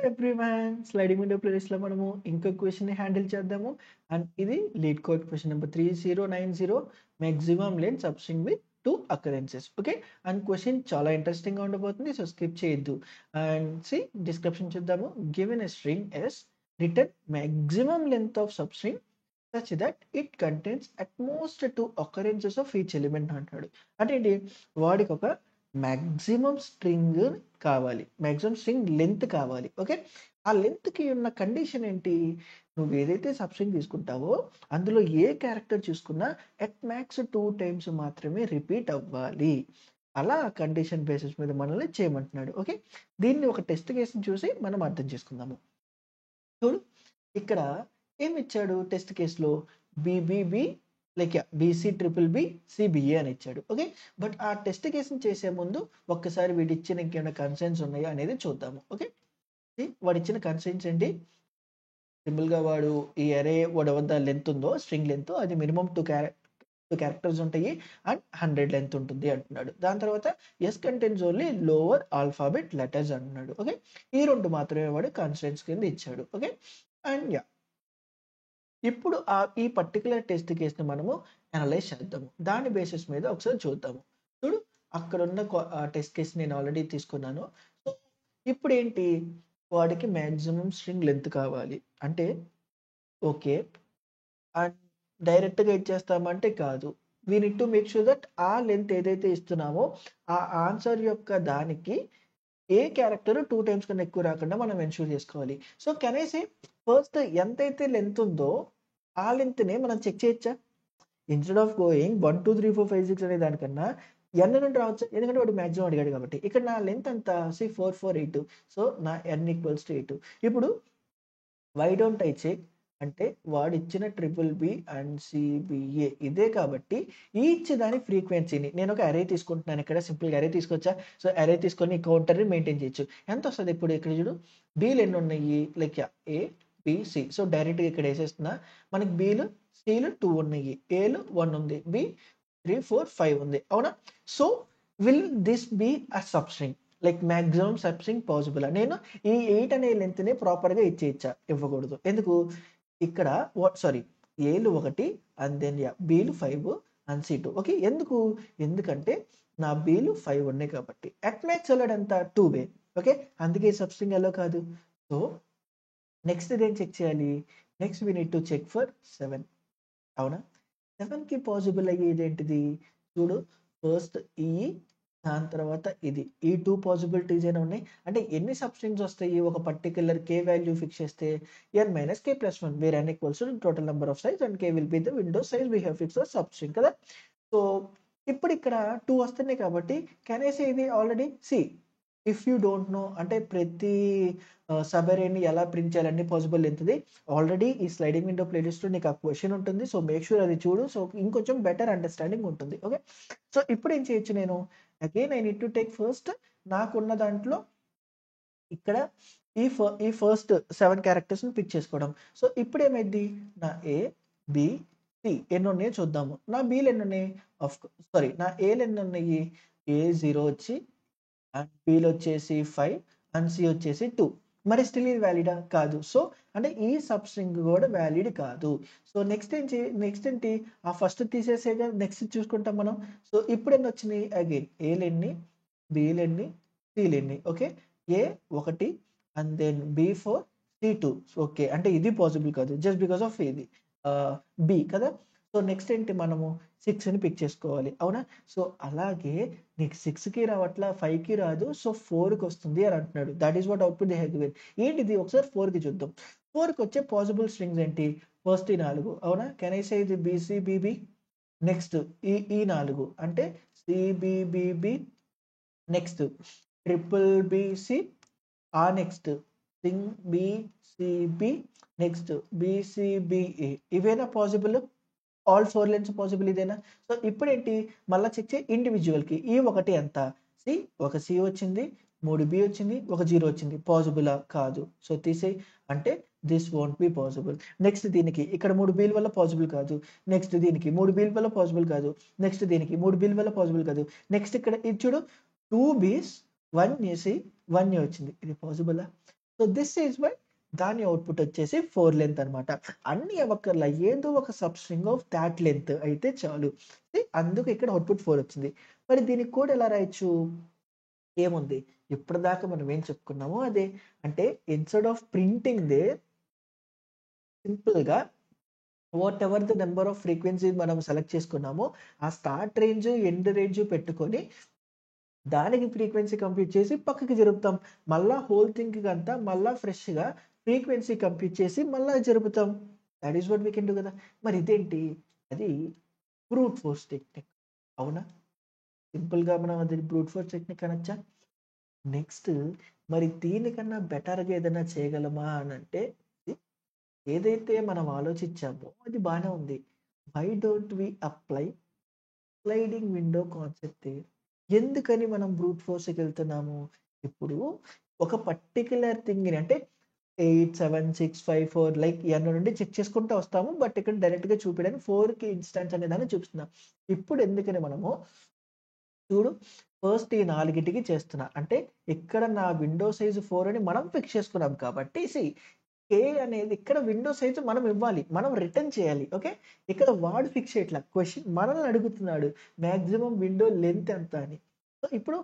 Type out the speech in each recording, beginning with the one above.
Everyone sliding window ప్లేలిస్ట్లో మనము ఇంకో క్వశ్చన్ని హ్యాండిల్ చేద్దాము. అండ్ ఇది LeetCode question number 3090 maximum length substring with 2 occurrences. Okay, and question చాలా ఇంట్రెస్టింగ్గా ఉండబోతుంది, సో స్కిప్ చేయొద్దు. అండ్ సి డిస్క్రిప్షన్ చూద్దాము. Given a string S return maximum length of substring such that it contains at most 2 occurrences of each element అంటాడు. అంటే ఏంటి, వాడికి ఒక మ్యాక్సిమం స్ట్రింగ్ కావాలి, మ్యాక్సిమం స్ట్రింగ్ లెంత్ కావాలి. ఓకే, ఆ లెంత్కి ఉన్న కండిషన్ ఏంటి, నువ్వు ఏదైతే సబ్స్ట్రింగ్ తీసుకుంటావో అందులో ఏ క్యారెక్టర్ చూసుకున్నా ఎట్ మ్యాక్స్ 2 టైమ్స్ మాత్రమే రిపీట్ అవ్వాలి. అలా కండిషన్ బేసిస్ మీద మనల్ని చేయమంటున్నాడు. ఓకే, దీన్ని ఒక టెస్ట్ కేసుని చూసి మనం అర్థం చేసుకుందాము. చూడు, ఇక్కడ ఏమి ఇచ్చాడు టెస్ట్ కేసులో, BBB like BC triple B CBA అని ఇచ్చాడు. ఓకే, బట్ ఆ టెస్ట్ కేసుని చేసే ముందు ఒక్కసారి వీడి ఇచ్చిన ఇంకేమైనా కన్సైన్స్ ఉన్నాయా అనేది చూద్దాము. ఓకే, వాడు ఇచ్చిన కన్సైన్స్ ఏంటి, సింపుల్గా వాడు ఈ అరే వాడు లెంత్ ఉందో స్ట్రింగ్ లెంత్ అది మినిమం 2 క్యారెక్టర్స్ ఉంటాయి అండ్ 100 లెంత్ ఉంటుంది అంటున్నాడు. దాని తర్వాత S contents only lower alphabet letters అంటున్నాడు. ఓకే, ఈ రెండు మాత్రమే వాడు కన్సైన్స్ కింద ఇచ్చాడు. ఓకే, అండ్ ఇప్పుడు ఈ పర్టికులర్ టెస్ట్ కేసుని మనము అనలైజ్ చేద్దాము. దాని బేసిస్ మీద ఒకసారి చూద్దాము. చూడు, అక్కడ ఉన్న టెస్ట్ కేసు నేను ఆల్రెడీ తీసుకున్నాను. సో ఇప్పుడు ఏంటి, వాడికి మ్యాక్సిమం స్ట్రింగ్ లెంత్ కావాలి అంటే ఓకే, అండ్ డైరెక్ట్గా ఇచ్చేస్తామంటే కాదు. We need to make sure that ఆ లెంత్ ఏదైతే ఇస్తున్నామో ఆ ఆన్సర్ యొక్క దానికి ఏ క్యారెక్టర్ 2 టైమ్స్ కన్నా ఎక్కువ రాకుండా మనం ఎన్షూర్ చేసుకోవాలి. So can I say first ఎంతైతే లెంత్ ఉందో ఆ లెంత్నే మనం చెక్ చేయొచ్చా, ఇన్స్టెడ్ ఆఫ్ గోయింగ్ 1 2 3 4 5 6 అనే దానికన్నా ఎన్ నుండి రావచ్చు, ఎందుకంటే వాడు మ్యాక్సిమం అడిగాడు కాబట్టి. ఇక్కడ నా లెంత్ అంతా 4 4 8, సో నా ఎన్ ఈక్వల్స్ టు 8. ఇప్పుడు వై డోంట్ ఐ చెక్ అంటే వాడు ఇచ్చిన ట్రిపుల్ బి అండ్ సిబిఏ ఇదే కాబట్టి ఈచ్ దాని ఫ్రీక్వెన్సీని నేను ఒక అరే తీసుకుంటున్నాను. ఇక్కడ సింపుల్గా అరే తీసుకొచ్చా. సో అరే తీసుకొని కౌంటర్ని మెయింటైన్ చేయొచ్చు. ఎంత వస్తుంది ఇప్పుడు, ఇక్కడ చూడు బీలు ఎన్ని ఉన్నాయి, లైక్ ఏ బిసి. సో డైరెక్ట్గా ఇక్కడ వేసేస్తున్నా. మనకి బీలు సిలు 2 ఉన్నాయి, ఏలు 1 ఉంది, బి 3 4 5 ఉంది, అవునా. So will this be a substring, like maximum substring possible. నేను ఈ 8 అనే లెంత్ని ప్రాపర్గా ఇవ్వకూడదు. ఎందుకు, ఇక్కడ ఏలు 1 అండ్ దెన్ బీలు 5 అండ్ సి 2. ఓకే, ఎందుకంటే నా బీలు 5 ఉన్నాయి కాబట్టి. అట్ మ్యాక్స్ వెళ్ళాడు ఎంత 2 వే. ఓకే, అందుకే సబ్స్ట్రింగ్ ఎలా కాదు. సో నెక్స్ట్ ఇదేం చెక్ చేయాలి, next we need to check for 7, అవునా. 7కి పాసిబుల్ అయ్యేది ఏంటిది, చూడు ఫస్ట్ ఈ దాని తర్వాత ఇది, ఈ 2 పాసిబిలిటీస్ అయినా ఉన్నాయి. అంటే ఎన్ని సబ్స్ట్రింగ్స్ వస్తాయి, ఒక పర్టికులర్ కే వాల్యూ ఫిక్స్ చేస్తే n - k + 1 where n equals to total number of size and k will be the window size we have fix substring కదా. సో ఇప్పుడు ఇక్కడ 2 వస్తున్నాయి కాబట్టి కెన్ ఐ సే ఇది already see. If you don't know అంటే ప్రతి సబ్ అరేని ఎలా ప్రింట్ చేయాలని పాసిబుల్ లెంత్ది ఆల్రెడీ ఈ స్లైడింగ్ విండో ప్లేలిస్ట్లో నీకు ఆ క్వశ్చన్ ఉంటుంది. సో మేక్ షూర్ అది చూడు, సో ఇంకొంచెం బెటర్ అండర్స్టాండింగ్ ఉంటుంది. ఓకే, సో ఇప్పుడు ఏం చేయొచ్చు, నేను again I need to take first నాకున్న దాంట్లో ఇక్కడ ఈ ఫస్ట్ 7 క్యారెక్టర్స్ని పిక్ చేసుకోవడం. సో ఇప్పుడు ఏమైంది, నా ఏ బి సి ఎన్ని ఉన్నాయో చూద్దాము. నా బీలు ఎన్ని ఉన్నాయి, నా ఏలు ఎన్ని ఉన్నాయి, ఏ 0 వచ్చి అండ్ బీలు వచ్చేసి 5 అండ్ సి వచ్చేసి 2. మరి స్టిల్ ఇది వ్యాలిడా కాదు. సో అంటే ఈ సబ్స్ట్రింగ్ కూడా వ్యాలిడ్ కాదు. సో నెక్స్ట్ ఏంటి, ఆ ఫస్ట్ తీసేసేగా నెక్స్ట్ చూసుకుంటాం మనం. సో ఇప్పుడు ఎన్ని వచ్చినాయి, అగైన్ ఏలు ఎన్ని, బీలు ఎన్ని, సీలు ఎన్ని. Okay, A 1 and then B 4 C 2. Okay, అంటే ఇది పాసిబుల్ కాదు జస్ట్ బికాస్ ఆఫ్ ఇది బి కదా. సో నెక్స్ట్ ఏంటి, మనము 6ని పిక్ చేసుకోవాలి, అవునా. సో అలాగే నీకు 6కి రావట్లా, 5కి రాదు, సో 4కి వస్తుంది అని అంటున్నాడు. That is what output they have given. ఏంటిది, ఒకసారి 4కి చూద్దాం. 4కి వచ్చే పాసిబుల్ స్ట్రింగ్స్ ఏంటి, ఫస్ట్ ఈ 4, అవునా. కెన్ ఐ సే ఇది బీసీ బీబీ. నెక్స్ట్ ఈ 4 అంటే సిబిబిబి, నెక్స్ట్ ట్రిపుల్ బిసి, ఆ నెక్స్ట్ సింగ్ బిసిబి, నెక్స్ట్ బిసిబిఏ. ఇవేనా పాసిబుల్, ఆల్ 4 లెన్స్ పాసిబుల్ ఇదేనా. సో ఇప్పుడు ఏంటి, మళ్ళీ చెక్ చేయి ఇండివిజువల్కి. ఈ 1 ఎంత, సి ఒక సి వచ్చింది, 3 బి వచ్చింది, ఒక 0 వచ్చింది, పాసిబులా కాదు. సో తీసేయి, అంటే this won't be possible. Next దీనికి ఇక్కడ 3 బీల వల్ల పాసిబుల్ కాదు, నెక్స్ట్ దీనికి 3 బీల వల్ల పాసిబుల్ కాదు, నెక్స్ట్ దీనికి 3 బీల వల్ల పాసిబుల్ కాదు. నెక్స్ట్ ఇక్కడ ఇది చూడు 2 బీస్ 1 సి 1 వచ్చింది, ఇది పాసిబులా. సో దిస్ ఈజ్ వై దాని అవుట్పుట్ వచ్చేసి 4 లెంత్ అనమాట. అన్ని అవ్వక్కర్లా, ఏదో ఒక sub string of that length అయితే చాలు. అందుకు ఇక్కడ అవుట్పుట్ 4 వచ్చింది. మరి దీనికి కోడ్ ఎలా రాయొచ్చు? ఏముంది, ఇప్పటిదాకా మనం ఏం చెప్పుకున్నామో అదే. అంటే ఇన్‌స్టెడ్ ఆఫ్ ప్రింటింగ్ దేర్, సింపుల్‌గా what ever the number of frequencies మనం సెలెక్ట్ చేసుకున్నామో ఆ స్టార్ట్ రేంజ్, ఎండ్ రేంజ్ పెట్టుకొని దానికి ఫ్రీక్వెన్సీ కంప్యూట్ చేసి పక్కకి జరుపుతాం. మళ్ళా హోల్ థింగ్‌కి అంతా మళ్ళా ఫ్రెష్‌గా ఫ్రీక్వెన్సీ కంప్యూట్ చేసి మళ్ళా జరుపుతాం. That is what we can do కదా! మరి ఇదేంటి? అది బ్రూట్ ఫోర్స్ టెక్నిక్. అవునా? సింపుల్‌గా మనం అది బ్రూట్ ఫోర్స్ టెక్నిక్ అనొచ్చా? నెక్స్ట్ మరి దీనికన్నా బెటర్‌గా ఏదైనా చేయగలమా అనంటే, ఏదైతే మనం ఆలోచించామో అది బానే ఉంది. Why don't we apply sliding window concept? ఎందుకని మనం బ్రూట్ ఫోర్స్‌కెళ్తున్నాము? ఇప్పుడు ఒక పర్టిక్యులర్ థింగ్‌ని అంటే 8, 7, 6, 5, 4 లైక్ ఎన్ నుండి చెక్ చేసుకుంటూ వస్తాము. బట్ ఇక్కడ డైరెక్ట్‌గా చూపియడానికి 4కి ఇన్‌స్టాన్స్ అనేదాన్ని చూపిస్తున్నా. ఇప్పుడు ఎందుకని మనము చూడు, ఫస్ట్ ఈ నాలుగిటికి చేస్తున్నా. అంటే ఇక్కడ నా విండో సైజ్ 4 అని మనం ఫిక్స్ చేసుకున్నాం కాబట్టి కే అనేది ఇక్కడ విండో సైజ్ మనం ఇవ్వాలి. మనం రిటర్న్ చేయాలి. ఓకే. ఇక్కడ వాడు ఫిక్స్ చేయట్లా. క్వెషన్ మనల్ని అడుగుతున్నాడు. మాక్సిమం విండో లెంత్ ఎంత అని. సో, ఇప్పుడు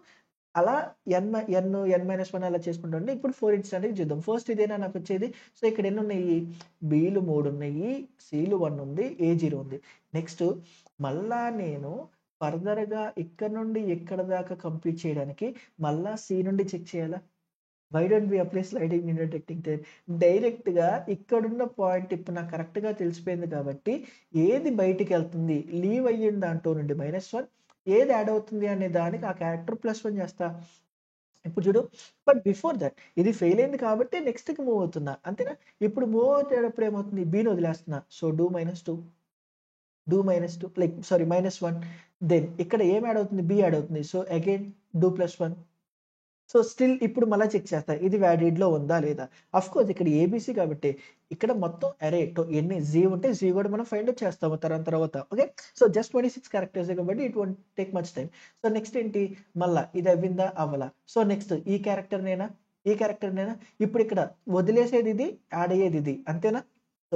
అలా ఎన్-1 అలా చేసుకుంటూ ఉంటే ఇప్పుడు 4 ఇన్స్టాంట్‌కి చూద్దాం. ఫస్ట్ ఇదేనా నాకొచ్చేది? సో, ఇక్కడ ఎన్నున్నాయి? బీలు 3 ఉన్నాయి. సీలు 1 ఉంది. ఏ 0 ఉంది. నెక్స్ట్ మళ్ళా నేను ఫర్దర్‌గా ఇక్కడ నుండి ఎక్కడ దాకా కంప్లీట్ చేయడానికి మళ్ళా సి నుండి చెక్ చేయాలా? Why don't we apply sliding window technique there? డైరెక్ట్‌గా ఇక్కడున్న పాయింట్ ఇప్పుడు నాకు కరెక్ట్‌గా తెలిసిపోయింది కాబట్టి ఏది బయటికెళ్తుంది? లీవ్ అయ్యిన దాంట్లో నుండి -1 ఏది యాడ్ అవుతుంది అనే దానికి ఆ క్యారెక్టర్ +1 చేస్తా. ఇప్పుడు చూడు, బట్ బిఫోర్ దట్ ఇది ఫెయిల్ అయింది కాబట్టి నెక్స్ట్‌కి మూవ్ అవుతున్నా. అంతేనా? ఇప్పుడు మూవ్ అవుతేటప్పుడు ఏమవుతుంది? బిని వదిలేస్తున్నా. So, -2 like sorry -1. దెన్ ఇక్కడ ఏం యాడ్ అవుతుంది? బి యాడ్ అవుతుంది. So, again +1. సో, స్టిల్ ఇప్పుడు మళ్ళా చెక్ చేస్తా. ఇది వాలిడ్‌లో ఉందా? లేదా? ఆఫ్‌కోర్స్ ఇక్కడ ఏబీసీ కాబట్టి ఇక్కడ మొత్తం అరే ఎన్ని జీ ఉంటే జీ కూడా మనం ఫైండ్ ఔట్ చేస్తాము తర్వాత. ఓకే. సో, జస్ట్ 26 క్యారెక్టర్సే కాబట్టి it won't take much time. So, next ఏంటి? మళ్ళా ఇది అవ్విందా? అవ్వలా. సో, నెక్స్ట్ ఈ క్యారెక్టర్‌నేనా? ఈ క్యారెక్టర్‌నేనా? ఇప్పుడు ఇక్కడ వదిలేసేది ఇది, యాడ్ అయ్యేది ఇది. అంతేనా? సో,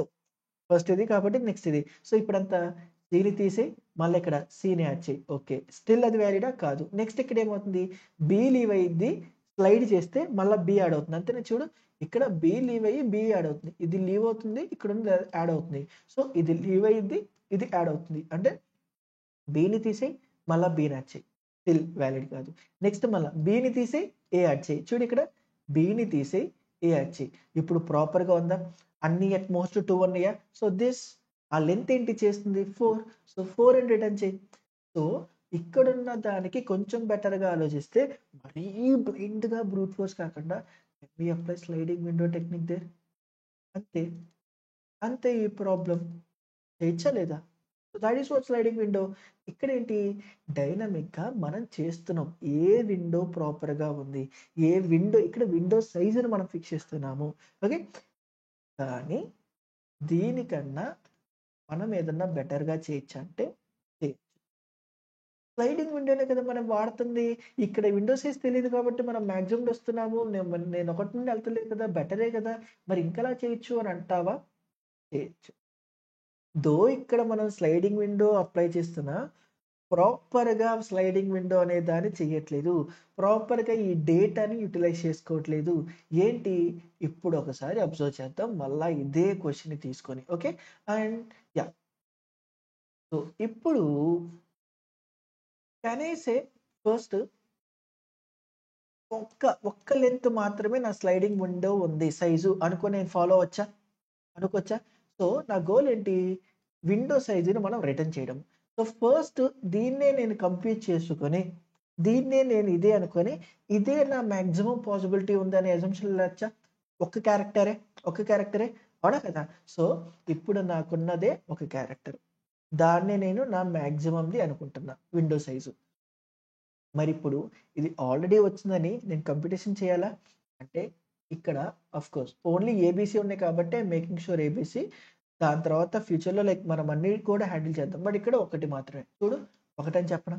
ఫస్ట్ ఇది కాబట్టి నెక్స్ట్ ఇది. సో, ఇప్పుడంతా సిని తీసేయి. మళ్ళీ ఇక్కడ సిని యాడ్ చెయి. ఓకే. స్టిల్ అది వాలిడా? కాదు. నెక్స్ట్ ఇక్కడ ఏమవుతుంది? బి లీవ్ అయ్యిద్ది. స్లైడ్ చేస్తే మళ్ళా బి యాడ్ అవుతుంది. అంతేనా చూడు. ఇక్కడ బి లీవ్ అయ్యి బి యాడ్ అవుతుంది. ఇది లీవ్ అవుతుంది. ఇక్కడున్నది యాడ్ అవుతుంది. సో, ఇది లీవ్ అయ్యిద్ది. ఇది యాడ్ అవుతుంది. అంటే బిని తీసేయి. మళ్ళా బిని యాడ్ చెయి. స్టిల్ వాలిడ్ కాదు. నెక్స్ట్ మళ్ళా బిని తీసేయి. ఏ యాడ్ చెయి. చూడు ఇక్కడ బిని తీసేయి. ఏ యాడ్ చెయి. ఇప్పుడు ప్రాపర్‌గా ఉందా? అన్ని అట్ మోస్ట్ 2 ఉన్నాయా? సో, ఆ లెంత్ ఏంటి చేస్తుంది? 4. సో, 4 అని రిటర్న్ చెయి. సో, ఇక్కడున్న దానికి కొంచెం బెటర్‌గా ఆలోచిస్తే మరీ బ్లైండ్‌గా బ్రూట్ ఫోర్స్ కాకుండా can we apply sliding window technique there? అంతే. అంతే ఈ ప్రాబ్లమ్. చేయొచ్చా లేదా? So, that is what sliding window. ఇక్కడేంటి డైనమిక్‌గా మనం చేస్తున్నాం. ఏ విండో ప్రాపర్‌గా ఉంది? ఏ విండో ఇక్కడ విండో సైజ్‌ని మనం ఫిక్స్ చేస్తున్నాము. ఓకే. కానీ దీనికన్నా మనం ఏదన్నా బెటర్‌గా చేయొచ్చా అంటే చేయొచ్చు. స్లైడింగ్ విండోనే కదా మనం వాడుతుంది. ఇక్కడ విండో సైజ్ తెలీదు కాబట్టి మనం మాక్సిమం వస్తున్నాము. నేను ఒకటి నుండి ఎళ్తలేదు కదా! బెటరే కదా! మరి ఇంకెలా చేయొచ్చు అని అంటావా? చేయొచ్చు. ఇక్కడ మనం స్లైడింగ్ విండో అప్లై చేస్తున్నా, ప్రాపర్‌గా స్లైడింగ్ విండో అనే దాన్ని చెయ్యట్లేదు. ప్రాపర్‌గా ఈ డేటాని యుటిలైజ్ చేసుకోవట్లేదు. ఏంటి? ఇప్పుడు ఒకసారి అబ్జర్వ్ చేద్దాం. మళ్ళా ఇదే క్వెషన్‌ని తీసుకొని. ఓకే. And yeah! సో, ఇప్పుడు కెన్ ఐ సే ఫస్ట్ ఒక్క లెంత్ మాత్రమే నా స్లైడింగ్ విండో ఉంది సైజు అనుకోని నేను ఫాలో అవ్వచ్చా? అనుకోవచ్చా? సో, నా గోల్ ఏంటి? విండో సైజ్‌ని మనం రిటర్న్ చేయడం. సో, ఫస్ట్ దీన్నే నేను కంప్యూట్ చేసుకొని, దీన్నే నేను ఇదే అనుకోని, ఇదే నా మాక్సిమం పాసిబిలిటీ ఉందనే అజంప్షన్ ఎళ్ళొచ్చా? ఒక్క క్యారెక్టరే, ఒక్క క్యారెక్టరే. అవునా కదా! సో, ఇప్పుడు నాకున్నదే ఒక క్యారెక్టర్. దాన్నే నేను నా మాక్సిమమ్‌ది అనుకుంటున్నా విండో సైజు. మరిప్పుడు ఇది ఆల్రెడీ వచ్చిందని నేను కంప్యూటేషన్ చేయాలా? అంటే ఇక్కడ ఆఫ్‌కోర్స్ ఓన్లీ ఏబీసీ ఉన్నాయి కాబట్టే మేకింగ్ ష్యూర్ ఏబీసీ. దాని తర్వాత ఫ్యూచర్‌లో లైక్ మనం అన్నీ కూడా హ్యాండిల్ చేద్దాం. బట్ ఇక్కడ ఒకటి మాత్రమే. చూడు ఒకటని చెప్పనా?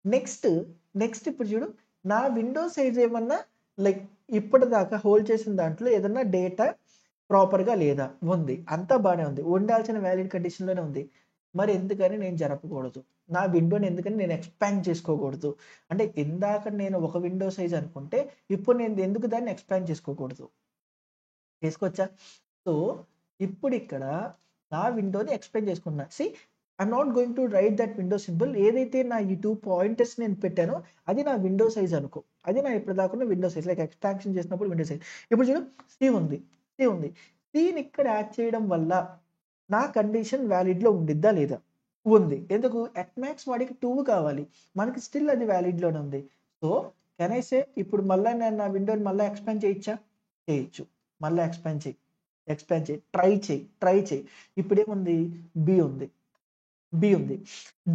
నెక్స్ట్, నెక్స్ట్ ఇప్పుడు చూడు నా విండో సైజ్ ఏమన్నా లైక్ ఇప్పటిదాకా హోల్డ్ చేసిన దాంట్లో ఏదన్నా డేటా ప్రాపర్‌గా లేదా? ఉంది. అంతా బానే ఉంది. ఉండాల్సిన వాలిడ్ కండిషన్‌లోనే ఉంది. మరి ఎందుకని నేను జరపకూడదు? నా విండోని ఎందుకని నేను ఎక్స్‌పాండ్ చేసుకోకూడదు? అంటే ఇందాక నేను ఒక విండో సైజ్ అనుకుంటే, ఇప్పుడు నేను ఎందుకు దాన్ని ఎక్స్‌పాండ్ చేసుకోకూడదు? చేసుకోవచ్చా? సో, ఇప్పుడిక్కడ నా విండోని ఎక్స్‌పాండ్ చేసుకున్నా. See I'm not going to write that window symbol. ఏదైతే నా ఈ 2 పాయింటర్స్ నేను పెట్టానో, అది నా విండో సైజ్ అనుకో. అది నా ఇప్పటిదాకా ఉన్న విండో సైజ్. లైక్ ఎక్స్‌పాన్షన్ చేసినప్పుడు విండో సైజ్. ఇప్పుడు చూడు సి ఉంది. సి ఉంది. సిని ఇక్కడ యాడ్ చేయడం వల్ల నా కండిషన్ వాలిడ్‌లో ఉండిద్దా? లేదా? ఉంది. ఎందుకు? అట్ మాక్స్ వాడికి 2 కావాలి. మనకి స్టిల్ అది వాలిడ్‌లోనే ఉంది. సో, కెన్ ఐ సే ఇప్పుడు మళ్ళా నేను నా విండోని మళ్ళా ఎక్స్‌పాండ్ చేయొచ్చా? చేయొచ్చు. మళ్ళా ఎక్స్‌పాండ్ చెయి. ఎక్స్‌పాండ్ చెయి. ట్రై చెయి. ట్రై చెయి. ఇప్పుడేముంది? బి ఉంది. బి ఉంది.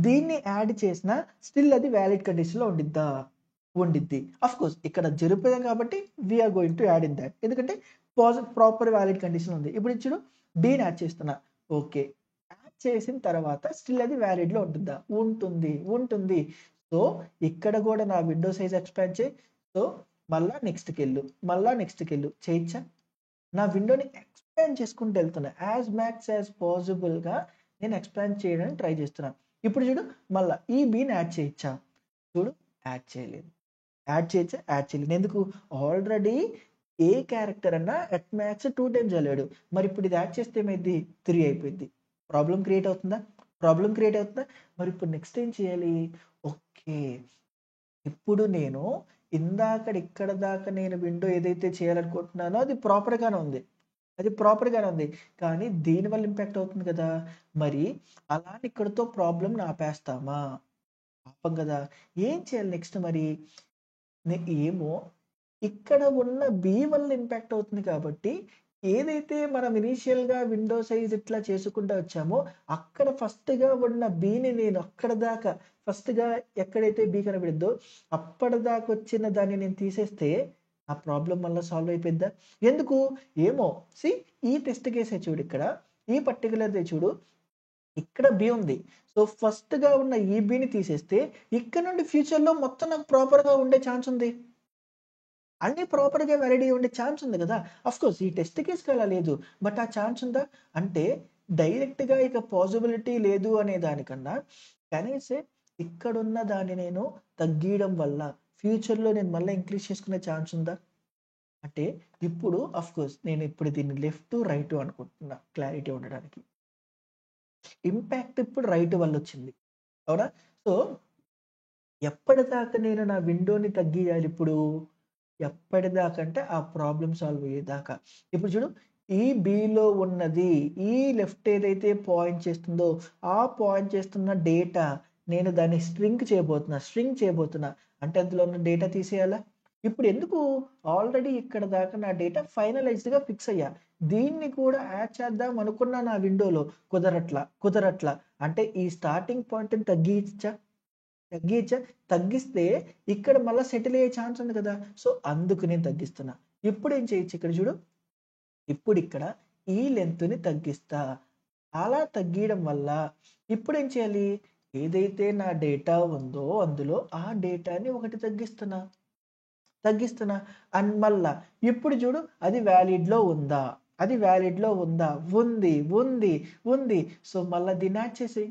దీన్ని యాడ్ చేసినా స్టిల్ అది వాలిడ్ కండిషన్‌లో ఉండిద్దా? ఉండిద్ది. ఆఫ్‌కోర్స్ ఇక్కడ జరిపాం కాబట్టి we are going to add in that. ఎందుకంటే ప్రాపర్ వాలిడ్ కండిషన్ ఉంది. ఇప్పుడు ఇది చూడు బిని యాడ్ చేస్తున్నా. ఓకే. యాడ్ చేసిన తర్వాత స్టిల్ అది వాలిడ్‌లో ఉంటుందా? ఉంటుంది. ఉంటుంది. సో, ఇక్కడ గూడా నా విండో సైజ్ ఎక్స్‌పాండ్ చేయి. సో, మళ్ళా నెక్స్ట్‌కెళ్ళు. మళ్ళా నెక్స్ట్‌కెళ్ళు. చేయొచ్చా? నా విండోని ఎక్స్‌పాండ్ చేసుకుంటూ ఎళ్తున్నా. యాస్ మ్యాక్స్ యాస్ పాసిబుల్‌గా నేను ఎక్స్‌పాండ్ చేయడానికి ట్రై చేస్తున్నా. ఇప్పుడు చూడు మళ్ళా ఈ బిని యాడ్ చేయొచ్చా? చూడు యాడ్ చేయలేదు. యాడ్ చేయొచ్చా? యాడ్ చేయలేను. ఎందుకు? ఆల్రెడీ ఏ క్యారెక్టర్ అన్నా అట్ మ్యాక్స్ 2 టైమ్స్ ఎళ్ళాడు. మరి ఇప్పుడు ఇది యాడ్ చేస్తే ఏమైద్ది? 3 అయిపోద్ది. ప్రాబ్లమ్ క్రియేట్ అవుతుందా? ప్రాబ్లమ్ క్రియేట్ అవుతుందా? మరి ఇప్పుడు నెక్స్ట్ ఏం చేయాలి? ఓకే. ఇప్పుడు నేను ఇక్కడ దాకా నేను విండో ఏదైతే చేయాలనుకుంటున్నానో అది ప్రాపర్‌గానే ఉంది. అది ప్రాపర్‌గానే ఉంది. కానీ దీనివల్ల ఇంపాక్ట్ అవుతుంది కదా! మరి అలా అని ఇక్కడితో ప్రాబ్లమ్‌ని ఆపేస్తామా? ఆపం కదా! ఏం చేయాలి నెక్స్ట్ మరి? ఏమో ఇక్కడ ఉన్న బి వల్ల ఇంపాక్ట్ అవుతుంది కాబట్టి, ఏదైతే మనం ఇనీషియల్‌గా విండో సైజ్ ఇట్లా చేసుకుంటా వచ్చామో, అక్కడ ఫస్ట్‌గా ఉన్న బిని నేను అక్కడిదాకా ఫస్ట్‌గా ఎక్కడైతే బి కనబడిద్దో, అప్పటిదాకొచ్చిన దాన్ని నేను తీసేస్తే, ఆ ప్రాబ్లమ్ మళ్ళా సాల్వ్ అయిపోయిద్దా? ఎందుకు? ఏమో ఈ టెస్ట్ కేసే చూడిక్కడ. ఈ పర్టిక్యులర్‌ది చూడు. ఇక్కడ బి ఉంది. సో, ఫస్ట్‌గా ఉన్న ఈ బిని తీసేస్తే, ఇక్కడ నుండి ఫ్యూచర్‌లో మొత్తం నాకు ప్రాపర్‌గా ఉండే ఛాన్స్ ఉంది. అన్నీ ప్రాపర్‌గా వాలిడ్ అయ్యి ఉండే ఛాన్స్ ఉంది గదా! ఆఫ్‌కోర్స్ ఈ టెస్ట్ కేస్‌కి అలా లేదు. బట్ ఆ ఛాన్స్ ఉందా? అంటే డైరెక్ట్‌గా ఇక పాసిబిలిటీ లేదు అనే దానికన్నా కనీసం ఇక్కడున్న దాన్ని నేను తగ్గీయడం వల్ల ఫ్యూచర్‌లో నేను మళ్ళా ఇంక్రీజ్ చేసుకునే ఛాన్స్ ఉందా? అంటే ఇప్పుడు ఆఫ్‌కోర్స్ నేను ఇప్పుడు దీన్ని లెఫ్ట్, రైట్ అనుకుంటున్నా క్లారిటీ ఉండడానికి. ఇంపాక్ట్ ఇప్పుడు రైట్ వల్లొచ్చింది. అవునా? సో, ఎప్పటిదాకా నేను నా విండోని తగ్గియాలిప్పుడు? ఎప్పటిదాకా అంటే ఆ ప్రాబ్లమ్ సాల్వ్ అయ్యేదాకా. ఇప్పుడు చూడు ఈ బిలో ఉన్నది, ఈ లెఫ్ట్ ఏదైతే పాయింట్ చేస్తుందో, ఆ పాయింట్ చేస్తున్న డేటా నేను దాన్ని స్ట్రింగ్ చేయబోతున్నా. అంటే అందులో ఉన్న డేటా తీసేయాలా? ఇప్పుడు ఎందుకు ఆల్రెడీ ఇక్కడ దాకా నా డేటా ఫైనలైజ్డ్‌గా ఫిక్స్ అయ్యా. దీన్ని కూడా యాడ్ చేద్దాం అనుకున్నా నా విండోలో కుదరట్లా. అంటే ఈ స్టార్టింగ్ పాయింట్‌ని తగ్గించా? తగ్గిచ్చా? తగ్గిస్తే ఇక్కడ మళ్ళా సెటిల్ అయ్యే ఛాన్స్ ఉంది కదా! సో, అందుకు నేను తగ్గిస్తున్నా. ఇప్పుడేం చేయొచ్చు ఇక్కడ చూడు. ఇప్పుడిక్కడ ఈ లెంగ్త్‌ని తగ్గిస్తా. అలా తగ్గియడం వల్ల ఇప్పుడేం చేయాలి? ఏదైతే నా డేటా ఉందో అందులో ఆ డేటాని ఒకటి తగ్గిస్తున్నా. అండ్ మళ్ళా ఇప్పుడు చూడు అది వాలిడ్‌లో ఉందా? అది వాలిడ్‌లో ఉందా? ఉంది. సో, మళ్ళా దీన్ని యాడ్ చేసేయి.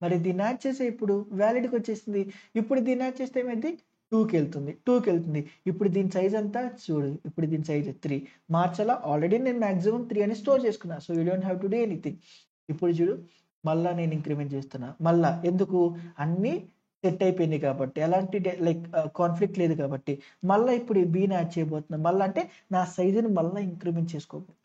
మరి దీన్ని యాడ్ చేసే ఇప్పుడు వాలిడ్‌కొచ్చేసింది. ఇప్పుడు దీన్ని యాడ్ చేస్తే ఏమైద్ది? 2కెళ్తుంది. ఇప్పుడు దీని సైజ్ ఎంత? చూడు. ఇప్పుడు దీని సైజ్ 3 మార్చాలా? ఆల్రెడీ నేను మాక్సిమం 3 అని స్టోర్ చేసుకున్నా. So, you don't have to do anything. ఇప్పుడు చూడు మళ్ళా నేను ఇంక్రిమెంట్ చేస్తున్నా. మళ్ళా ఎందుకు? అన్నీ సెట్ అయిపోయినాయి కాబట్టి. ఎలాంటి కాన్‌ఫ్లిక్ట్ లేదు కాబట్టి. మళ్ళా ఇప్పుడు ఈ బిని యాడ్ చేయబోతున్నా. మళ్ళా అంటే నా సైజ్‌ని మళ్ళా ఇంక్రిమెంట్ చేసుకోబోతున్నా.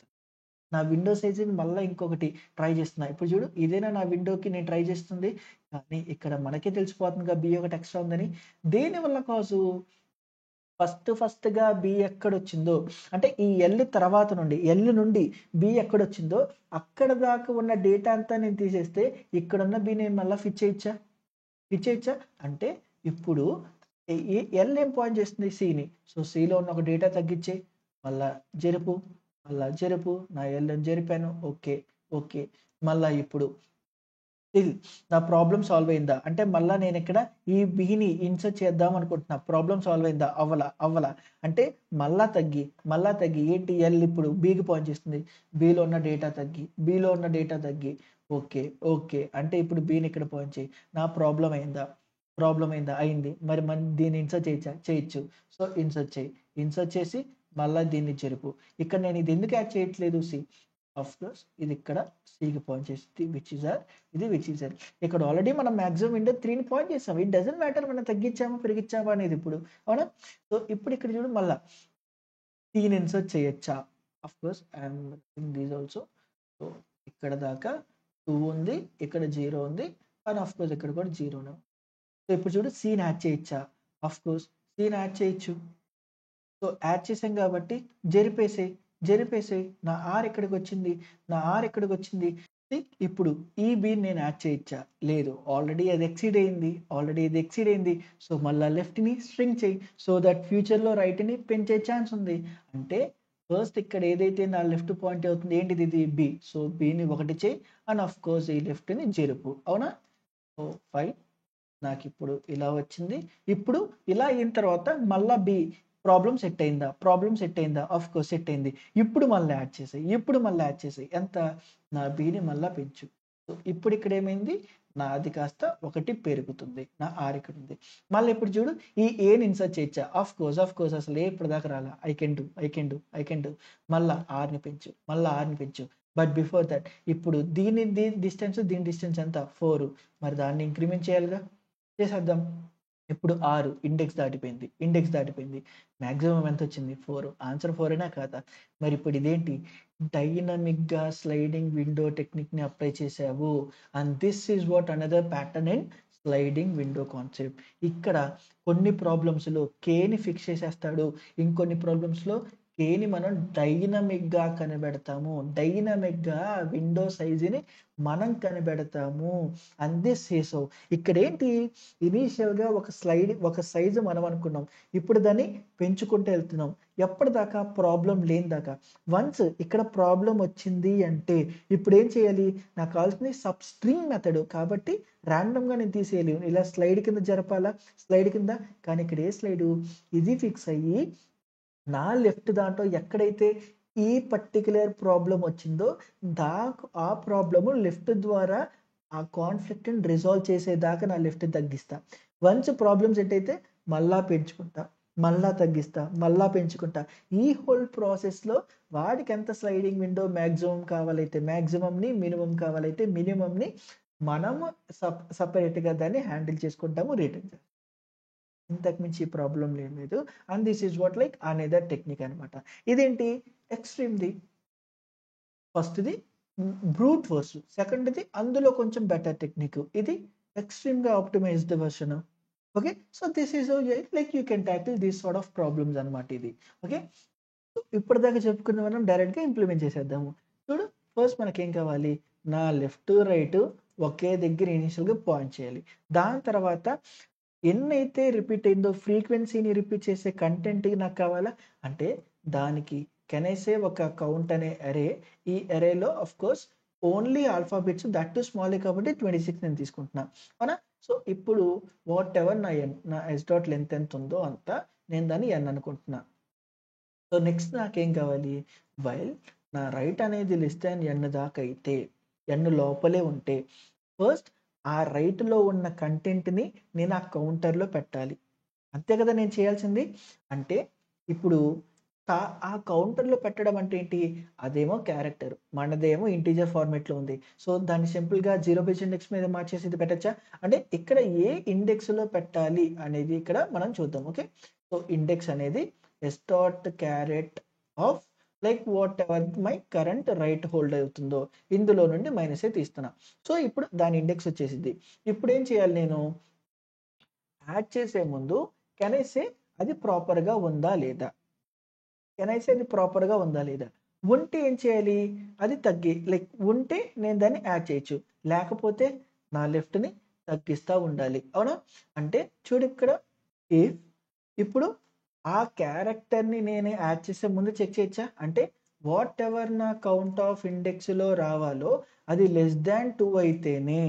నా విండో సైజ్‌ని మళ్ళా ఇంకొకటి ట్రై చేస్తున్నా. ఇప్పుడు చూడు ఇదేనా నా విండోకి నేను ట్రై చేస్తుంది. కానీ ఇక్కడ మనకే తెలిసిపోతుందిగా బి ఒకటి ఎక్స్‌ట్రా ఉందని. దేనివల్ల కాజు? ఫస్ట్‌గా బి ఎక్కడొచ్చిందో అంటే ఈ ఎల్ నుండి బి ఎక్కడొచ్చిందో అక్కడ దాకా ఉన్న డేటా అంతా నేను తీసేస్తే ఇక్కడున్న బి నేను మళ్ళా ఫిట్ చేయొచ్చా? అంటే ఇప్పుడు ఎల్ ఏం పాయింట్ చేస్తుంది? సిని. సో, సిలో ఉన్న ఒక డేటా తగ్గిచ్చేయి. మళ్ళా జరుపు, నా ఎల్‌ని జరిపాను. ఓకే. మళ్ళా ఇప్పుడు స్టిల్ నా ప్రాబ్లమ్ సాల్వ్ అయిందా అంటే మళ్ళీ నేను ఇక్కడ ఈ బిని ఇన్సర్ట్ చేద్దాం అనుకుంటున్నా ప్రాబ్లమ్ సాల్వ్ అయిందా అవ్వల అంటే మళ్ళా తగ్గి ఏంటి ఎల్ ఇప్పుడు బీకి పాయింట్ చేస్తుంది బీలో ఉన్న డేటా తగ్గి ఓకే అంటే ఇప్పుడు బీని ఇక్కడ పాయింట్ చేయి నా ప్రాబ్లం అయిందా అయింది మరి దీన్ని ఇన్సర్ట్ చేయొచ్చు సో ఇన్సర్ట్ చేసి మళ్ళీ దీన్ని జరుపు ఇక్కడ నేను ఇది ఎందుకు యాడ్ చేయట్లేదు సి ఆఫ్ కోర్స్ ఇది ఇక్కడ సికి పాయింట్ చేస్తుంది విచ్ ఇస్ ఆర్ ఇక్కడ ఆల్రెడీ మనం మాక్సిమం విండో 3ని పాయింట్ చేసాం ఇట్ డజంట్ మ్యాటర్ మనం తగ్గించామా పెరిగించామా అనేది ఇప్పుడు అవునా సో ఇప్పుడు ఇక్కడ చూడు మళ్ళా దీన్ని ఇన్సర్ట్ చేయొచ్చా of course I'm these also so ఇక్కడ దాకా 2 ఉంది ఇక్కడ 0 ఉంది అండ్ ఆఫ్ కోర్స్ ఇక్కడ కూడా 0 సో ఇప్పుడు చూడు సీన్ యాడ్ చేయొచ్చా ఆఫ్ కోర్స్ సీన్ యాడ్ చేయొచ్చు సో యాడ్ చేసాం కాబట్టి జరిపేసేయి నా ఆర్ ఎక్కడికి వచ్చింది ఇప్పుడు ఈ బీ నేను యాడ్ చేయొచ్చా లేదు ఆల్రెడీ అది ఎక్సీడ్ అయింది సో మళ్ళీ లెఫ్ట్ని స్ట్రింగ్ చేయి సో దట్ ఫ్యూచర్లో రైట్ని పెంచే ఛాన్స్ ఉంది అంటే ఫస్ట్ ఇక్కడ ఏదైతే నా లెఫ్ట్ పాయింట్ అవుతుంది ఏంటిది ఇది బి సో బిని 1 చేయి అండ్ ఆఫ్ కోర్స్ ఈ లెఫ్ట్ని జరుపు అవునా సో 5 నాకు ఇప్పుడు ఇలా వచ్చింది ఇప్పుడు ఇలా అయిన తర్వాత మళ్ళీ బి ప్రాబ్లం సెట్ అయిందా ఆఫ్ కోర్స్ సెట్ అయింది ఇప్పుడు మళ్ళీ యాడ్ చేసాయి ఎంత నా బిని మళ్ళీ పెంచు సో ఇప్పుడు ఇక్కడ ఏమైంది నాది కాస్త 1 పెరుగుతుంది నా ఆర్ ఇక్కడ ఉంది మళ్ళీ ఇప్పుడు చూడు ఈ ఏని ఇన్సర్ట్ చేయొచ్చా ఆఫ్ కోర్స్ అసలు ఏ ఇప్పుడు దాకా రాలా ఐ కెన్ డూ మళ్ళీ ఆర్ని పెంచు బట్ బిఫోర్ దట్ ఇప్పుడు దీని డిస్టెన్స్ ఎంత 4 మరి దాన్ని ఇంక్రిమెంట్ చేయాలిగా చేసేద్దాం ఇప్పుడు 6 ఇండెక్స్ దాటిపోయింది మ్యాక్సిమం ఎంత వచ్చింది 4 ఆన్సర్ 4 కాదా మరి ఇప్పుడు ఇదేంటి డైనమిక్గా స్లైడింగ్ విండో టెక్నిక్ని అప్లై చేసావు and this is what another pattern in sliding window concept ఇక్కడ కొన్ని ప్రాబ్లమ్స్లో కేని ఫిక్స్ చేసేస్తాడు ఇంకొన్ని ప్రాబ్లమ్స్లో కేని మనం డైనమిక్గా కనిపెడతాము విండో సైజుని మనం కనిపెడతాము అండ్ దిస్ సేసో ఇక్కడ ఏంటి ఇనీషియల్గా ఒక సైజు మనం అనుకున్నాం ఇప్పుడు దాన్ని పెంచుకుంటూ వెళ్తున్నాం ఎప్పటిదాకా ప్రాబ్లం లేని దాకా వన్స్ ఇక్కడ ప్రాబ్లం వచ్చింది అంటే ఇప్పుడు ఏం చేయాలి నాకు కావాల్సింది సబ్స్ట్రింగ్ మెథడ్ కాబట్టి ర్యాండమ్గా నేను తీసేయాలి ఇలా స్లైడ్ కింద జరపాలా కానీ ఇక్కడ ఏ స్లైడు ఇది ఫిక్స్ అయ్యి నా లెఫ్ట్ దాంట్లో ఎక్కడైతే ఈ పర్టికులర్ ప్రాబ్లం వచ్చిందో ఆ ప్రాబ్లము లెఫ్ట్ ద్వారా ఆ కాన్ఫ్లిక్ట్ని రిజాల్వ్ చేసేదాకా నా లెఫ్ట్ తగ్గిస్తా వన్స్ ప్రాబ్లమ్స్ ఏంటైతే మళ్ళా పెంచుకుంటా మళ్ళా తగ్గిస్తా మళ్ళా పెంచుకుంటా ఈ హోల్ ప్రాసెస్లో వాడికి ఎంత స్లైడింగ్ విండో మ్యాక్సిమం కావాలైతే మ్యాక్సిమంని మినిమం కావాలైతే మినిమంని మనము సపరేట్గా దాన్ని హ్యాండిల్ చేసుకుంటాము రిటర్న్ ఇంతకు మించి ప్రాబ్లం లేదు and this is what like another technique అనమాట ఇదేంటి ఎక్స్ట్రీమ్ది ఫస్ట్ది బ్రూట్ ఫోర్స్ సెకండ్ది అందులో కొంచెం బెటర్ టెక్నిక్ ఇది ఎక్స్ట్రీమ్గా optimised version okay so this is like you can tackle these sort of problems అనమాట ఇది ఓకే సో ఇప్పటిదాకా చెప్పుకున్న మనం డైరెక్ట్గా ఇంప్లిమెంట్ చేసేద్దాము చూడు ఫస్ట్ మనకేం కావాలి నా లెఫ్ట్ రైట్ ఒకే దగ్గర ఇనిషియల్గా పాయింట్ చేయాలి దాని తర్వాత ఎన్నైతే రిపీట్ అయిందో ఫ్రీక్వెన్సీని రిపీట్ చేసే కంటెంట్ నాకు కావాలా అంటే దానికి కెనైసే ఒక కౌంట్ అనే అరే ఈ అరేలో of course only alphabets that to small కాబట్టి 26 నేను తీసుకుంటున్నా అవునా సో ఇప్పుడు వాట్ ఎవర్ నా ఎస్ డాట్ లెంత్ ఎంత ఉందో అంతా నేను దాన్ని ఎన్ అనుకుంటున్నా సో నెక్స్ట్ నాకేం కావాలి వైల్ నా రైట్ అనేది లెస్ దాన్ ఎన్ దాకా అయితే ఎన్ లోపలే ఉంటే ఫస్ట్ ఆ రైట్లో ఉన్న కంటెంట్ని నేను ఆ కౌంటర్లో పెట్టాలి అంతే కదా నేను చేయాల్సింది అంటే ఇప్పుడు ఆ కౌంటర్లో పెట్టడం అంటే ఏంటి అదేమో క్యారెక్టర్ మనదేమో ఇంటీజర్ ఫార్మేట్లో ఉంది సో దాన్ని సింపుల్గా 0 బేస్ ఇండెక్స్ మీద మార్చేసి ఇది పెట్టచ్చా అంటే ఇక్కడ ఏ ఇండెక్స్లో పెట్టాలి అనేది ఇక్కడ మనం చూద్దాం ఓకే సో ఇండెక్స్ అనేది S dot carrot of like what ever my current right hold అవుతుందో ఇందులో నుండి మైనస్ తీస్తున్నా సో ఇప్పుడు దాని ఇండెక్స్ వచ్చేసింది ఇప్పుడు ఏం చేయాలి నేను యాడ్ చేసే ముందు కెనైసే అది ప్రాపర్గా ఉందా లేదా ఉంటే ఏం చేయాలి అది లైక్ ఉంటే నేను దాన్ని యాడ్ చేయొచ్చు లేకపోతే నా లెఫ్ట్ని తగ్గిస్తూ ఉండాలి అవునా అంటే చూడు ఇక్కడ ఇప్పుడు ఆ క్యారెక్టర్ని నేను యాడ్ చేసే ముందు చెక్ చేయొచ్చా అంటే వాట్ ఎవర్ నా కౌంట్ ఆఫ్ ఇండెక్స్లో రావాలో అది లెస్ దాన్ 2 అయితేనే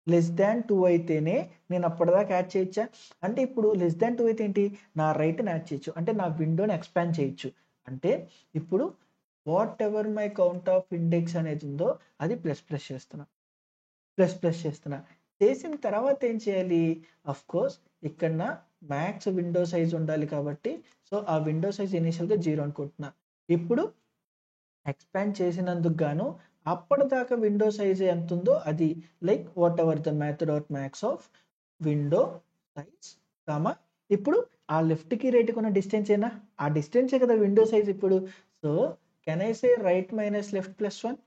<2 అయితేనే నేను అప్పటిదాకా యాడ్ చేయొచ్చా? అంటే ఇప్పుడు <2 అయితే ఏంటి? నా రైట్‌ని యాడ్ చేయొచ్చు. అంటే నా విండోని ఎక్స్‌పాండ్ చేయొచ్చు. అంటే ఇప్పుడు what ever my count of index అనేది ఉందో అది ప్లస్ చేస్తున్నా. చేస్తున్నా. చేసిన తర్వాత ఏం చేయాలి? ఆఫ్‌కోర్స్ ఇక్కడ నా మ్యాక్స్ విండో సైజ్ ఉండాలి కాబట్టి, సో, ఆ విండో సైజ్ ఇనీషియల్‌గా 0 అనుకుంటున్నా. ఇప్పుడు ఎక్స్‌పాండ్ చేసినందుకు గాను అప్పటిదాకా విండో సైజ్ ఎంతుందో అది like what ever the method or max of window size comma ఇప్పుడు ఆ లెఫ్ట్‌కి రైట్‌కి ఉన్న డిస్టెన్స్ ఏనా? ఆ డిస్టెన్సే కదా విండో సైజ్ ఇప్పుడు. So, can I say right minus left plus 1?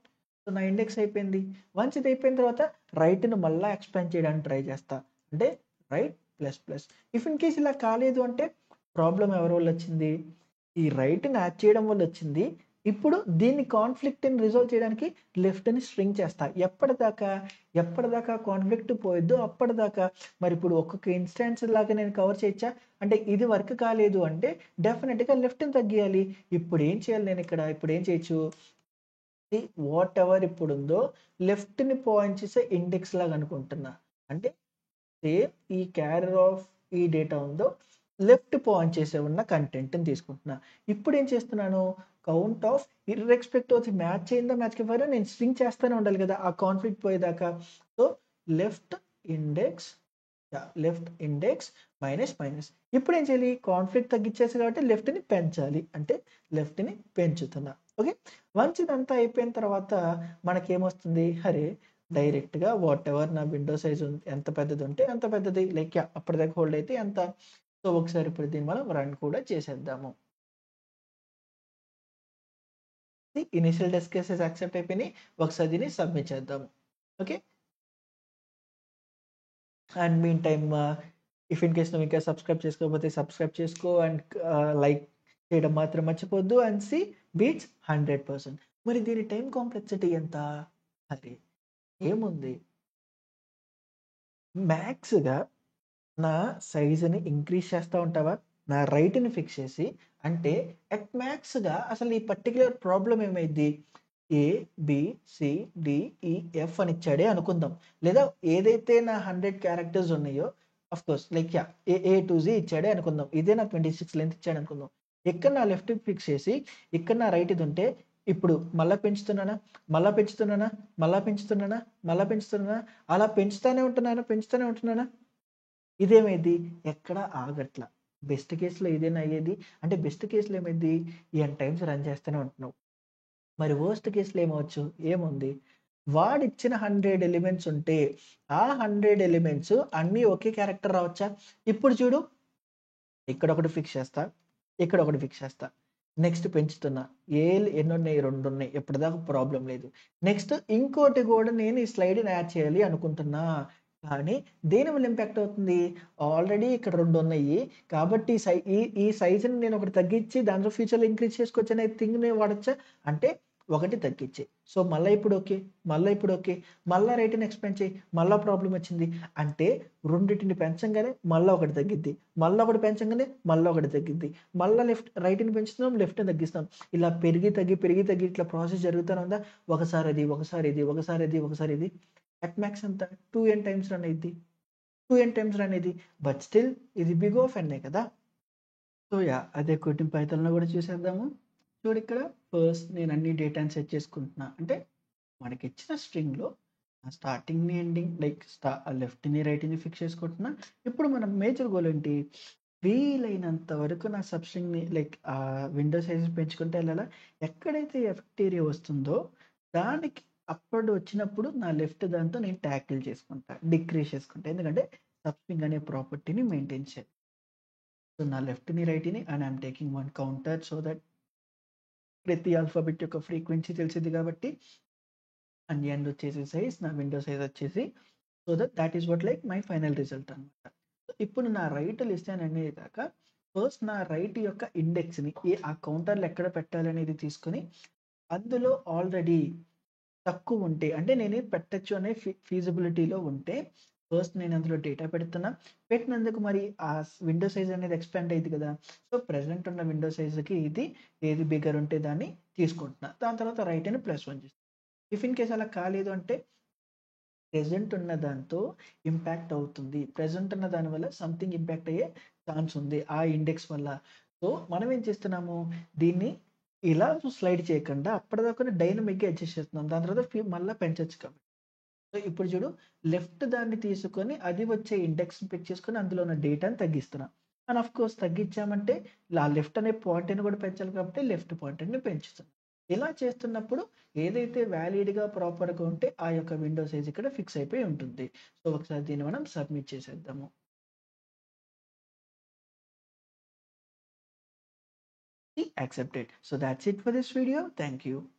So, నా ఇండెక్స్ అయిపోయింది. వన్స్ ఇది అయిపోయిన తర్వాత రైట్‌ని మళ్ళా ఎక్స్‌పాండ్ చేయడానికి ట్రై చేస్తా. అంటే right plus. If in case ఇలా కాలేదు అంటే ప్రాబ్లమ్ ఎవరి వల్లొచ్చింది? ఈ రైట్‌ని యాడ్ చేయడం వల్లొచ్చింది. ఇప్పుడు దీన్ని కాన్‌ఫ్లిక్ట్‌ని రిజాల్వ్ చేయడానికి లెఫ్ట్‌ని స్ట్రింగ్ చేస్తా. ఎప్పటిదాకా కాన్‌ఫ్లిక్ట్ పోయిద్దో అప్పటిదాకా. మరిప్పుడు ఒక్కొక్క ఇన్‌స్టాన్స్ లాగా నేను కవర్ చేయొచ్చా? అంటే ఇది వర్క్ కాలేదు అంటే డెఫినిట్‌గా లెఫ్ట్‌ని తగ్గియాలి. ఇప్పుడేం చేయాలి నేనిక్కడ? ఇప్పుడేం చేయొచ్చు? వాట్ ఎవర్ ఇప్పుడుందో లెఫ్ట్‌ని పాయింట్ చేసే ఇండెక్స్ లాగా అనుకుంటున్నా. అంటే సేమ్ ఈ క్యారియర్ ఆఫ్ ఈ డేటా ఉందో లెఫ్ట్ పాయింట్ చేసే ఉన్న కంటెంట్‌ని తీసుకుంటున్నా. ఇప్పుడేం చేస్తున్నాను? Count of irrespective of the match అయిందా మ్యాచ్ అవ్వదో నేను స్ట్రింగ్ చేస్తూనే ఉండాలి కదా! ఆ కాన్ఫ్లిక్ట్ పోయేదాకా. So, left index left index minus. ఇప్పుడేం చేయాలి? కాన్ఫ్లిక్ట్ తగ్గిచ్చేసా కాబట్టి లెఫ్ట్‌ని పెంచాలి. అంటే లెఫ్ట్‌ని పెంచుతున్నా. ఓకే. వన్స్ ఇదంతా అయిపోయిన తర్వాత మనకేమొస్తుంది? అరే! డైరెక్ట్‌గా వాట్ ఎవర్ నా విండో సైజ్ ఎంత పెద్దదుంటే అంత పెద్దది. లైక్ అప్పటిదాకా హోల్డ్ అయితే ఎంత. సో, ఒకసారి ఇప్పుడు దీన్ని మనం రన్ కూడా చేసేద్దాము. ఇనీషియల్ టెస్ట్ కేసెస్ యాక్సెప్ట్ అయిపోయినాయి. ఒకసారి దీన్ని సబ్మిట్ చేద్దాము. Okay. And mean time if in case నువ్వు ఇంకా సబ్స్క్రైబ్ చేసుకోకపోతే సబ్స్క్రైబ్ చేసుకో అండ్ లైక్ చేయడం మాత్రం మర్చిపోద్దు. And C beats 100%. మరి దీని టైమ్ కాంప్లెక్సిటీ ఎంత? అరే! ఏముంది మ్యాక్స్‌గా నా సైజ్‌ని ఇంక్రీజ్ చేస్తా ఉంటావా? నా రైట్‌ని ఫిక్స్ చేసి అంటే అట్ మ్యాక్స్‌గా అసలు ఈ పర్టిక్యులర్ ప్రాబ్లమ్ ఏమైద్ది? A, B, C, D, E, F అని ఇచ్చాడే అనుకుందాం. లేదా ఏదైతే నా 100 క్యారెక్టర్స్ ఉన్నాయో of course like A to Z ఇచ్చాడే అనుకుందాం. ఇదే నా 26 లెంత్ ఇచ్చాడనుకుందాం. ఇక్కడ నా లెఫ్ట్ ఫిక్స్ చేసి ఇక్కడ నా రైట్ ఇదుంటే ఇప్పుడు మళ్ళా పెంచుతున్నానా? మళ్ళా పెంచుతున్నానా? మళ్ళా పెంచుతున్నానా? మళ్ళా పెంచుతున్నానా? అలా పెంచుతానే ఉంటున్నానా? ఇదేమైద్ది? ఎక్కడ ఆగట్ల. బెస్ట్ కేస్‌లో ఇదేనా అయ్యేది? అంటే బెస్ట్ కేస్‌లో ఏమైద్ది? ఎన్ టైమ్స్ రన్ చేస్తూనే ఉంటున్నావు. మరి వరస్ట్ కేస్‌లో ఏమవ్వచ్చు? ఏముంది? వాడిచ్చిన 100 ఎలిమెంట్స్ ఉంటే, ఆ 100 ఎలిమెంట్స్ అన్నీ ఒకే క్యారెక్టర్ రావచ్చా? ఇప్పుడు చూడు ఇక్కడొకటి ఫిక్స్ చేస్తా. ఇక్కడొకటి ఫిక్స్ చేస్తా. నెక్స్ట్ పెంచుతున్నా. ఏలు ఎన్నున్నాయి? 2 ఉన్నాయి. ఇప్పటిదాకా ప్రాబ్లమ్ లేదు. నెక్స్ట్ ఇంకోటి గూడా నేను ఈ స్లైడ్‌ని యాడ్ చేయాలి అనుకుంటున్నా. కానీ దేని వల్ల ఇంపాక్ట్ అవుతుంది? ఆల్రెడీ ఇక్కడ 2 ఉన్నాయి. కాబట్టి ఈ సైజ్‌ని నేను ఒకటి తగ్గించి దాంట్లో ఫ్యూచర్‌లో ఇంక్రీజ్ చేసుకోవచ్చు అనే థింగ్‌ని వాడొచ్చా? అంటే ఒకటి తగ్గించి. సో, మళ్ళా ఇప్పుడు ఓకే. మళ్ళా రేట్‌ని ఎక్స్‌పాండ్ చేయి. మళ్ళా ప్రాబ్లమ్ వచ్చింది. అంటే రెండిటిని పెంచంగానే మళ్ళా ఒకటి తగ్గిద్ది. మళ్ళా ఒకటి పెంచంగానే మళ్ళా ఒకటి తగ్గిద్ది. మళ్ళా రైట్‌ని పెంచుతున్నాం, లెఫ్ట్‌ని తగ్గిస్తున్నాం. ఇలా పెరిగి ఇట్లా ప్రాసెస్ జరుగుతానే ఉందా? ఒకసారి అది, ఒకసారి ఇది, ఒకసారి అది, ఒకసారి ఇది. అట్ మాక్స్ ఎంత? 2n టైమ్స్ రన్ అయిద్ది. 2n టైమ్స్ రన్ అయిద్ది. బట్ స్టిల్ ఇది బిగ్ ఆఫ్ ఎన్నే కదా! సో, అదే క్వెషన్ పైథాన్‌లో కూడా చూసేద్దాము. చూడిక్కడ ఫస్ట్ నేను అన్ని డేటాని సెట్ చేసుకుంటున్నా. అంటే మనకిచ్చిన స్ట్రింగ్‌లో స్టార్టింగ్‌ని, ఎండింగ్ లైక్ లెఫ్ట్‌ని, రైట్‌ని ఫిక్స్ చేసుకుంటున్నా. ఇప్పుడు మన మేజర్ గోల్ ఏంటి? వీలైనంత వరకు నా సబ్ స్ట్రింగ్‌ని లైక్ విండో సైజ్ పెంచుకుంటూ ఎళ్ళాలా? ఎక్కడైతే ఎఫెక్ట్ ఏరియా వస్తుందో దానికి అప్పుడు వచ్చినప్పుడు నా లెఫ్ట్ దాంతో నేను టాకిల్ చేసుకుంటా. డిక్రీజ్ చేసుకుంటా. ఎందుకంటే సబ్ స్ట్రింగ్ అనే ప్రాపర్టీని మెయింటైన్ చేయాలి. సో, నా లెఫ్ట్‌ని, రైట్‌ని and I'm taking one counter so that ప్రతి ఆల్ఫాబెట్ యొక్క ఫ్రీక్వెన్సీ తెలిసిద్ది కాబట్టి అండ్ ఎండ్ వచ్చేసి సైజ్ నా విండో సైజ్ వచ్చేసి so that is what like my final result అనమాట. ఇప్పుడు నా రైట్ లిస్ట్ అని అనేదాక ఫస్ట్ నా రైట్ యొక్క ఇండెక్స్‌ని ఆ కౌంటర్‌లో ఎక్కడ పెట్టాలనేది తీసుకొని అందులో ఆల్రెడీ తక్కువుంటే అంటే నేను పెట్టొచ్చు అనే ఫీజిబిలిటీలో ఉంటే ఫస్ట్ నేను అందులో డేటా పెడుతున్నా. పెట్టినందుకు మరి ఆ విండో సైజ్ అనేది ఎక్స్‌పాండ్ అయ్యిద్ది కదా! సో, ప్రెజెంట్ ఉన్న విండో సైజ్‌కి ఇది ఏది బిగ్గర్ ఉంటే దాన్ని తీసుకుంటున్నా. దాని తర్వాత రైట్ అని +1 చేస్తున్నా. ఇఫ్ ఇన్ కేస్ అలా కాలేదు అంటే ప్రెజెంట్ ఉన్న దాంతో ఇంపాక్ట్ అవుతుంది. ప్రెజెంట్ ఉన్న దాని వల్ల సంథింగ్ ఇంపాక్ట్ అయ్యే ఛాన్స్ ఉంది ఆ ఇండెక్స్ వల్ల. సో మనం ఏం చేస్తున్నాము, దీన్ని ఇలా స్లైడ్ చేయకుండా అప్పటిదాకా డైనమిక్గా అడ్జస్ట్ చేస్తున్నాం. దాని తర్వాత మళ్ళీ పెంచొచ్చు కాబట్టి. సో ఇప్పుడు చూడు, లెఫ్ట్ దాన్ని తీసుకొని అది వచ్చే ఇండెక్స్ని పిక్ చేసుకొని అందులో ఉన్న డేటాని తగ్గిస్తున్నాం. అండ్ ఆఫ్ కోర్స్ తగ్గించామంటే లెఫ్ట్ అనే పాయింట్ని కూడా పెంచాలి కాబట్టి లెఫ్ట్ పాయింట్ని పెంచుతున్నాం. ఇలా చేస్తున్నప్పుడు ఏదైతే వ్యాలిడ్‌గా ప్రాపర్‌గా ఉంటే ఆ యొక్క విండో సైజ్ ఇక్కడ ఫిక్స్ అయిపోయి ఉంటుంది. సో ఒకసారి దీన్ని మనం సబ్మిట్ చేసేద్దాము. Accepted. So that's it for this video. Thank you.